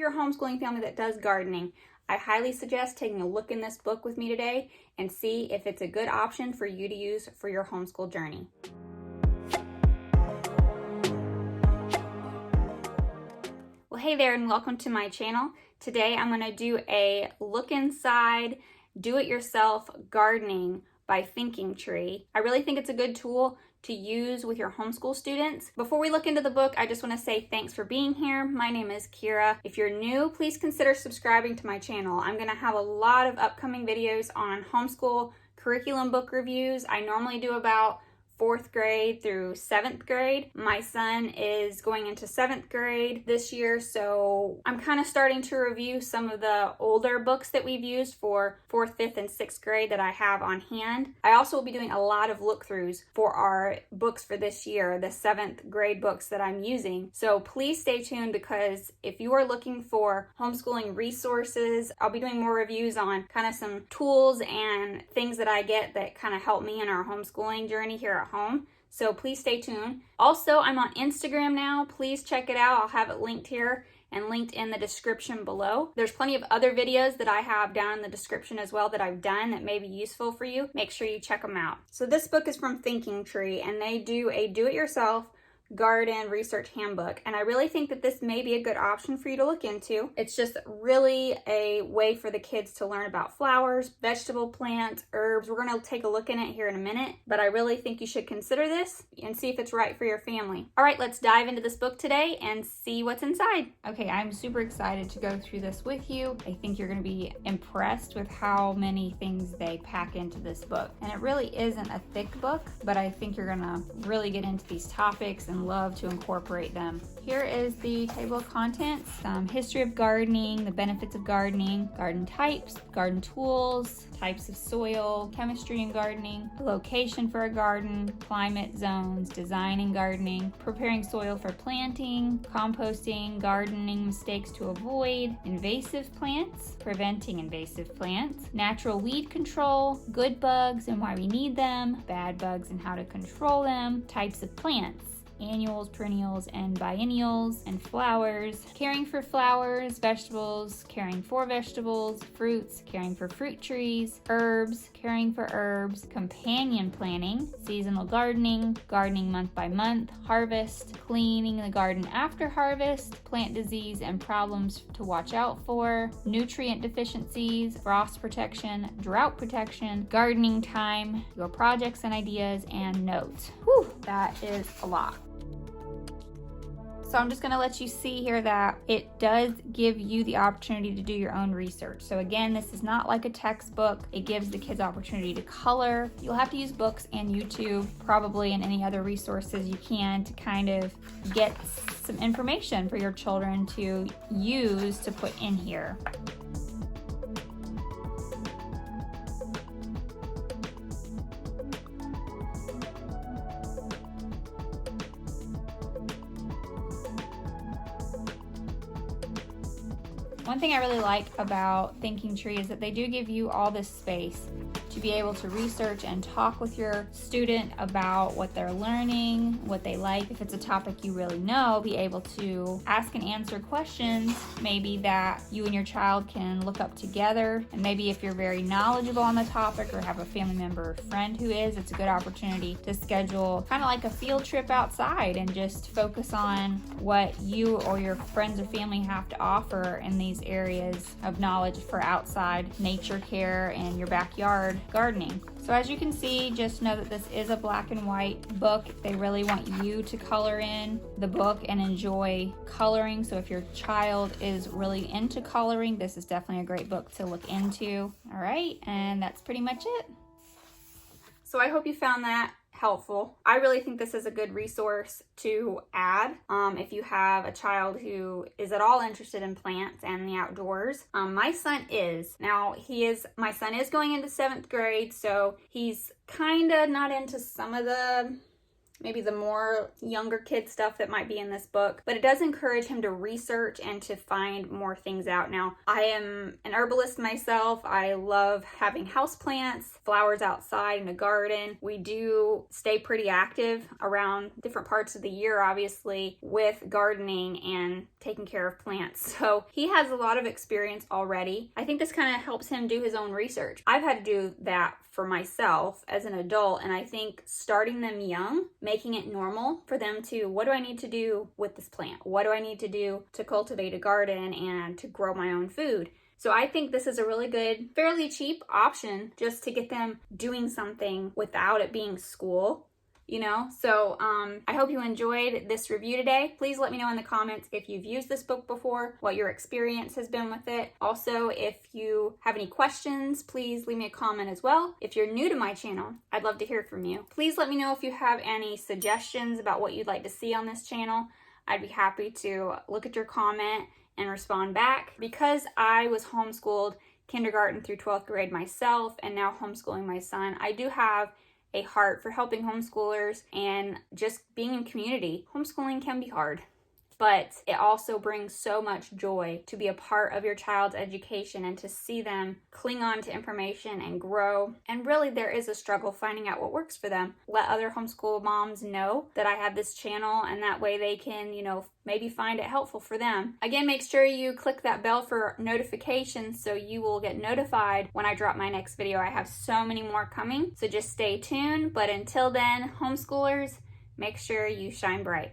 your homeschooling family that does gardening, I highly suggest taking a look in this book with me today and see if it's a good option for you to use for your homeschool journey. Well, hey there and welcome to my channel. Today I'm going to do a look inside, do-it-yourself gardening by Thinking Tree. I really think it's a good tool to use with your homeschool students. Before we look into the book, I just want to say thanks for being here. My name is Kira. If you're new, please consider subscribing to my channel. I'm going to have a lot of upcoming videos on homeschool curriculum book reviews. I normally do about 4th grade through 7th grade. My son is going into 7th grade this year, so I'm kind of starting to review some of the older books that we've used for 4th, 5th, and 6th grade that I have on hand. I also will be doing a lot of look-throughs for our books for this year, the 7th grade books that I'm using. So please stay tuned, because if you are looking for homeschooling resources, I'll be doing more reviews on kind of some tools and things that I get that kind of help me in our homeschooling journey here at home. So please stay tuned. Also, I'm on Instagram now. Please check it out. I'll have it linked here and linked in the description below. There's plenty of other videos that I have down in the description as well that I've done that may be useful for you. Make sure you check them out. So this book is from Thinking Tree, and they do a do-it-yourself garden research handbook, and I really think that this may be a good option for you to look into. It's just really a way for the kids to learn about flowers, vegetable plants, herbs. We're going to take a look in it here in a minute, but I really think you should consider this and see if it's right for your family. All right, let's dive into this book today and see what's inside. Okay, I'm super excited to go through this with you. I think you're going to be impressed with how many things they pack into this book, and it really isn't a thick book, but I think you're going to really get into these topics and love to incorporate them. Here is the table of contents: history of gardening, the benefits of gardening, garden types, garden tools, types of soil, chemistry in gardening, the location for a garden, climate zones, design in gardening, preparing soil for planting, composting, gardening mistakes to avoid, invasive plants, preventing invasive plants, natural weed control, good bugs and why we need them, bad bugs and how to control them, types of plants, annuals, perennials, and biennials, and flowers, caring for flowers, vegetables, caring for vegetables, fruits, caring for fruit trees, herbs, caring for herbs, companion planting, seasonal gardening, gardening month by month, harvest, cleaning the garden after harvest, plant disease and problems to watch out for, nutrient deficiencies, frost protection, drought protection, gardening time, your projects and ideas, and notes. Whew, that is a lot. So I'm just going to let you see here that it does give you the opportunity to do your own research. So again, this is not like a textbook. It gives the kids opportunity to color. You'll have to use books and YouTube probably, and any other resources you can to kind of get some information for your children to use to put in here. One thing I really like about Thinking Tree is that they do give you all this space to be able to research and talk with your student about what they're learning, what they like. If it's a topic you really know, be able to ask and answer questions maybe that you and your child can look up together. And maybe if you're very knowledgeable on the topic or have a family member or friend who is, it's a good opportunity to schedule kind of like a field trip outside and just focus on what you or your friends or family have to offer in these areas of knowledge for outside nature care and your backyard gardening. So as you can see, just know that this is a black and white book. They really want you to color in the book and enjoy coloring. So if your child is really into coloring, this is definitely a great book to look into. All right, and that's pretty much it. So I hope you found that helpful. I really think this is a good resource to add if you have a child who is at all interested in plants and the outdoors. My son is. Now my son is going into 7th grade, so he's kind of not into some of the maybe the more younger kid stuff that might be in this book, but it does encourage him to research and to find more things out. Now, I am an herbalist myself. I love having houseplants, flowers outside in a garden. We do stay pretty active around different parts of the year, obviously, with gardening and taking care of plants. So he has a lot of experience already. I think this kind of helps him do his own research. I've had to do that for myself as an adult, and I think starting them young, making it normal for them to, what do I need to do with this plant? What do I need to do to cultivate a garden and to grow my own food? So I think this is a really good, fairly cheap option just to get them doing something without it being school. So I hope you enjoyed this review today. Please let me know in the comments if you've used this book before, what your experience has been with it. Also, if you have any questions, please leave me a comment as well. If you're new to my channel, I'd love to hear from you. Please let me know if you have any suggestions about what you'd like to see on this channel. I'd be happy to look at your comment and respond back. Because I was homeschooled kindergarten through 12th grade myself and now homeschooling my son, I do have a heart for helping homeschoolers and just being in community. Homeschooling can be hard, but it also brings so much joy to be a part of your child's education and to see them cling on to information and grow. And really, there is a struggle finding out what works for them. Let other homeschool moms know that I have this channel, and that way they can, maybe find it helpful for them. Again, make sure you click that bell for notifications so you will get notified when I drop my next video. I have so many more coming, so just stay tuned. But until then, homeschoolers, make sure you shine bright.